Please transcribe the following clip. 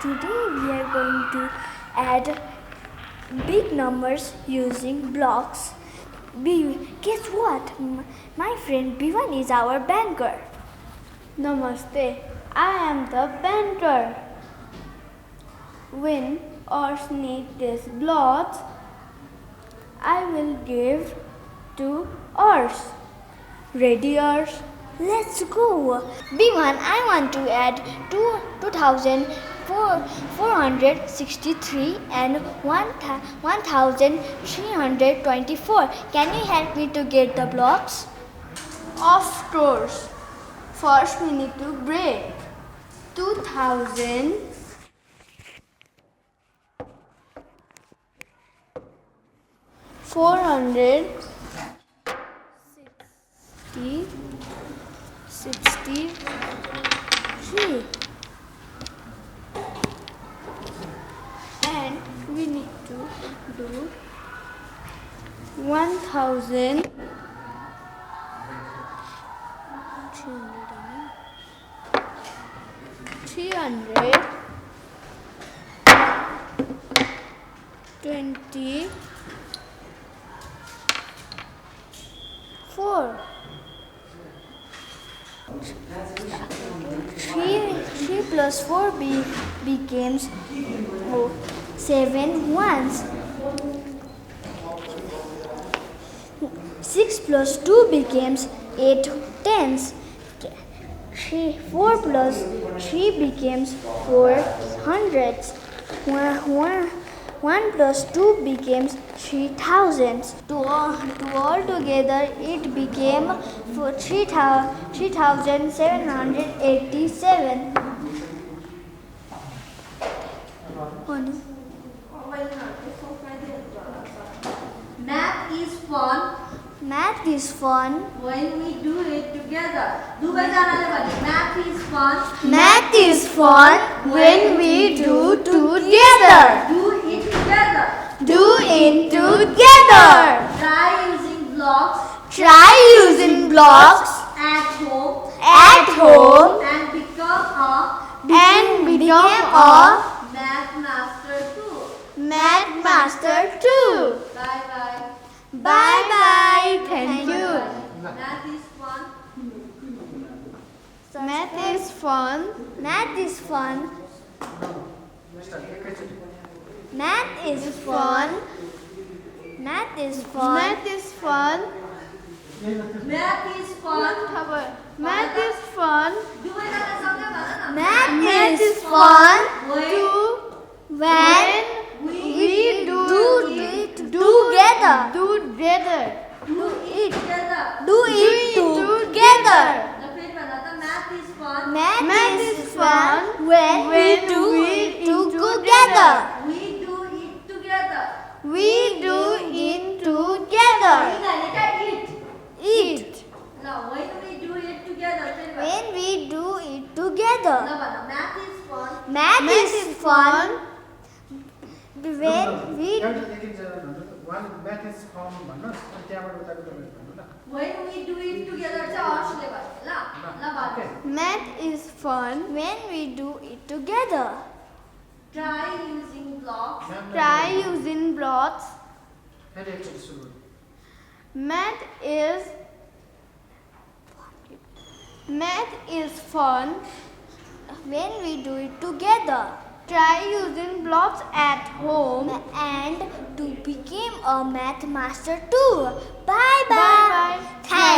Today we are going to add big numbers using blocks. Guess what? My friend B1 is our banker. Namaste, I am the banker. When ours need these blocks, I will give to ours. Ready, ours? Let's go. B1, I want to add 2,463 and 1,324. Can you help me to get the blocks? Of course. First we need to break 2,000 463 and we need to do 1,000 324. 3 plus 4 becomes 7 ones. 6 plus 2 becomes 8 tens. 4 plus 3 becomes 4 hundreds. 1 plus 2 becomes 3 thousands. To all together it became 3,787. Math is fun. Math is fun When we do it together. Math is fun. Math is fun when we do together. Do it together. Do it together. Try using blocks Try using blocks at home at home and become a math master too. math master too. Bye bye. Bye bye. Thank you. Math is fun. Math is fun. Math is fun. Math is fun. Math is fun. Math is fun. Math is fun. Math is fun. Math is fun When when We do it together. Do together. do it together. Do it together. Math is fun. Math is fun when we do it together. We do it together. We do it together. Eat. Now, when we do it together. When we do it together. Math is fun. Math is fun when we math is fun भन्नुस् अनि त्यहाँबाट उताको तपाईहरु भन्नु ल When we do it together चाहिँ हर्षले भन्नु ल Math is fun. when we do it together. Try using blocks. Try using blocks. फेरि एकचोटि सुरु Math is fun when we do it together. Try using blocks at home And to become a math master too. Bye bye. Bye bye. Thank